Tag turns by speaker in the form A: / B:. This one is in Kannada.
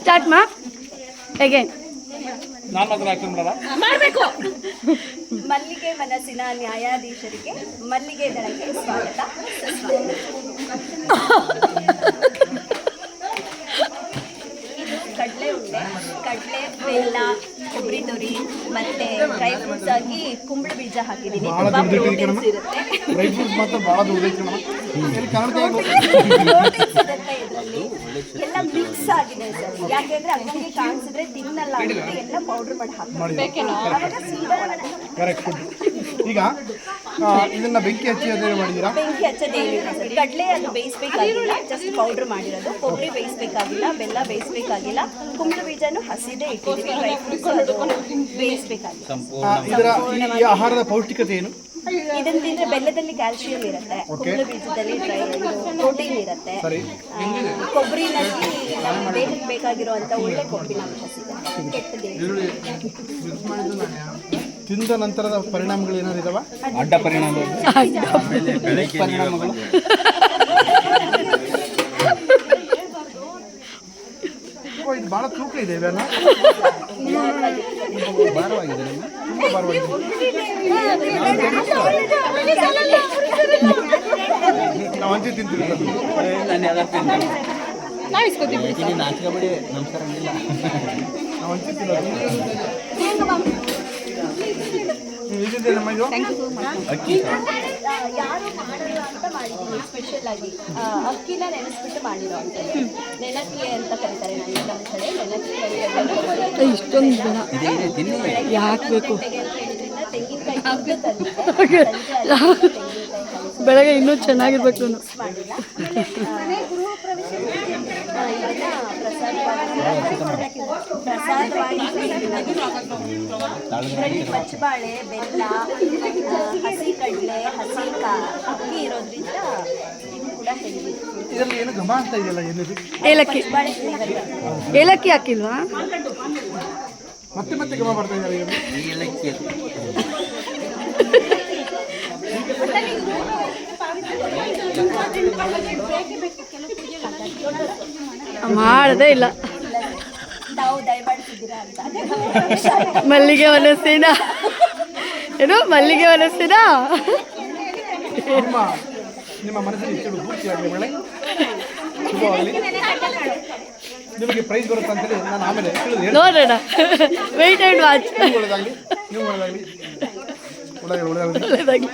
A: ಸ್ಟಾರ್ಟ್ ಅಗೇನ್
B: ಮಾಡಬೇಕು. ಮಲ್ಲಿಗೆ ಮನಸ್ಸಿನ ನ್ಯಾಯಾಧೀಶರಿಗೆ ಮಲ್ಲಿಗೆ ದಳಕ್ಕೆ ಸ್ವಾಗತ. ಇದು ಕಡಲೆ ಉಂಡೆ, ಕಡಲೆ, ಬೆಲ್ಲ, ಕೊಬ್ಬರಿ ತುರಿ ಮತ್ತೆ ಡ್ರೈ ಫ್ರೂಟ್ಸ್ ಆಗಿ ಕುಂಬಳ ಬೀಜ ಹಾಕಿದ್ದೀನಿ. ತುಂಬಾ ಪ್ರೋಟೀನ್ಸ್ ಇರುತ್ತೆ. ಎಲ್ಲ ಮಿಕ್ಸ್ ಆಗಿದೆ ಸರ್. ಯಾಕೆಂದ್ರೆ ಹಂಗೆ ಕಾಣಿಸಿದ್ರೆ ತಿನ್ನಲ್ಲ ಅಂತ ಎಲ್ಲ ಪೌಡರ್ ಮಾಡಿ ಹಾಕಬೇಕು.
C: ಈಗ ಇದನ್ನ ಬೆಂಕಿ ಹಚ್ಚಿ ಮಾಡಿದ್ದೀರಾ?
B: ಬೆಂಕಿ ಹಚ್ಚೋದೇನಿಲ್ಲ ಸರ್. ಕಡಲೆ ಅದು ಬೇಯಿಸ್ಬೇಕಾಗಿಲ್ಲ, ಜಸ್ಟ್ ಪೌಡರ್ ಮಾಡಿರೋದು. ಕೊಬ್ಬರಿ ಬೇಯಿಸ್ಬೇಕಾಗಿಲ್ಲ, ಬೆಲ್ಲ ಬೇಯಿಸ್ಬೇಕಾಗಿಲ್ಲ, ಕುಂಬಳ ಬೀಜನು ಹಸಿದೇ ಇಟ್ಟಿದ್ದೀವಿ. ಡ್ರೈ ಫ್ರೂಟ್ಸ್ ಅದು ಬೇಯಿಸ್ಬೇಕಾಗಿಲ್ಲ.
C: ಇದರ ಈ ಆಹಾರದ ಪೌಷ್ಟಿಕತೆ ಏನು?
B: ಇದನ್ನ ತಿಂದ್ರೆ ಬೆಲ್ಲದಲ್ಲಿ ಕ್ಯಾಲ್ಸಿಯಂ ಇರುತ್ತೆ, ಕುಂಬಳ ಬೀಜದಲ್ಲಿ ಪ್ರೋಟೀನ್ ಇರುತ್ತೆ, ಕೊಬ್ಬರಿನಲ್ಲಿ ನಮ್ಮ ದೇಹಕ್ಕೆ ಬೇಕಾಗಿರುವಂತ ಒಳ್ಳೆ ಕೊಬ್ಬಿನ ಅಂಶ ಸಿಗುತ್ತೆ. ಕೆಟ್ಟದೇನು
C: ತಿಂದ ನಂತರದ ಪರಿಣಾಮಗಳು ಏನಾದ್ರು ಇದಾವ?
D: ಅಡ್ಡ ಪರಿಣಾಮಗಳು
C: ಇದು ಬಹಳ ತೂಕ ಇದೆ. ಇವೆಲ್ಲ ಭಾರವಾಗಿದೆ, ತುಂಬ ಭಾರವಾಗಿದೆ. ನಾವು ಹಂಚಿ ತಿಂತೀವಿ.
A: ನಾವು ಇಸ್ಕೊತೀವಿ.
D: ನಾಚಿಕಬೇಡಿ, ನಮಸ್ಕಾರ ಇಲ್ಲ.
C: ನಾವು ಹಂಚಿ ತಿನ್ನೋದು. ಇದಿದೆ ನಮ್ಮ ಇದು
D: ಅಕ್ಕಿ
B: ಯಾರು ಮಾಡಲ್ಲ ಅಂತ ಮಾಡಿದ್ದೀನಿ ಸ್ಪೆಷಲ್ ಆಗಿ. ಅಕ್ಕಿನ ನೆನೆಸ್ಬಿಟ್ಟು ಮಾಡಿರೋ ಅಂತ ನೆನಕ್ಕಿ ಅಂತ ಕರೀತಾರೆ ನಮ್ಮ ಕಡೆ. ನೆನಕ್ಕಿ
A: ಇಷ್ಟೊಂದು ಯಾಕೆ ಬೇಕು?
B: ತೆಂಗಿನಕಾಯಿ ತಂದು
A: ಬೆಳಗ್ಗೆ ಇನ್ನೂ ಚೆನ್ನಾಗಿರ್ಬೇಕು.
B: ಮಾಡಿಲ್ಲ. ಪ್ರಸಾದವಾಗಿ ಪಚ್ಚಬಾಳೆ, ಬೆಲ್ಲ, ಹಸಿ ಕಡಲೆ, ಹಸಿ ಅಕ್ಕಿ ಇರೋದ್ರಿಂದ ಇದು ಕೂಡ ಹೆಲ್ದಿ.
C: ಇದರಲ್ಲಿ ಏನು ಘಮ ಅಂತ ಇದೆಯಲ್ಲ, ಏನಿದೆ?
A: ಏಲಕ್ಕಿ. ಏಲಕ್ಕಿ ಹಾಕಿಲ್ವಾ?
C: ಮತ್ತೆ ಮತ್ತೆ ಘಮ ಬರ್ತಾ ಇದ್ದಾರೆ.
D: ಏಲಕ್ಕಿ
A: ಮಾಡದೇ ಇಲ್ಲ.
B: ತಾವು ದಯಮಾಡಿಸಿದ್ದೀರಾ ಅಂತ.
A: ಮಲ್ಲಿಗೆ ಮನಸ್ಸಿನ ಏನು ಮಲ್ಲಿಗೆ ಮನಸ್ಸಿನ
C: ನಿಮ್ಮ ಮನಸ್ಸಿಗೆ ಇಷ್ಟು ಪೂರ್ತಿಯಾಗಲಿ ಮೇಳೆ. ಶುಭವಾಗಲಿ. ನಿಮಗೆ ಪ್ರೈಸ್ ಬರುತ್ತೆ ಅಂತೇಳಿ ನಾನು ಆಮೇಲೆ
A: ನೋಡೋಣ. Weight and watch.
C: ಒಳ್ಳೆದಾಗಲಿ, ನೀವು ಒಳ್ಳೆದಾಗಲಿ,
A: ಒಳ್ಳೆದಾಗಲಿ.
C: ಬನ್ನಿ.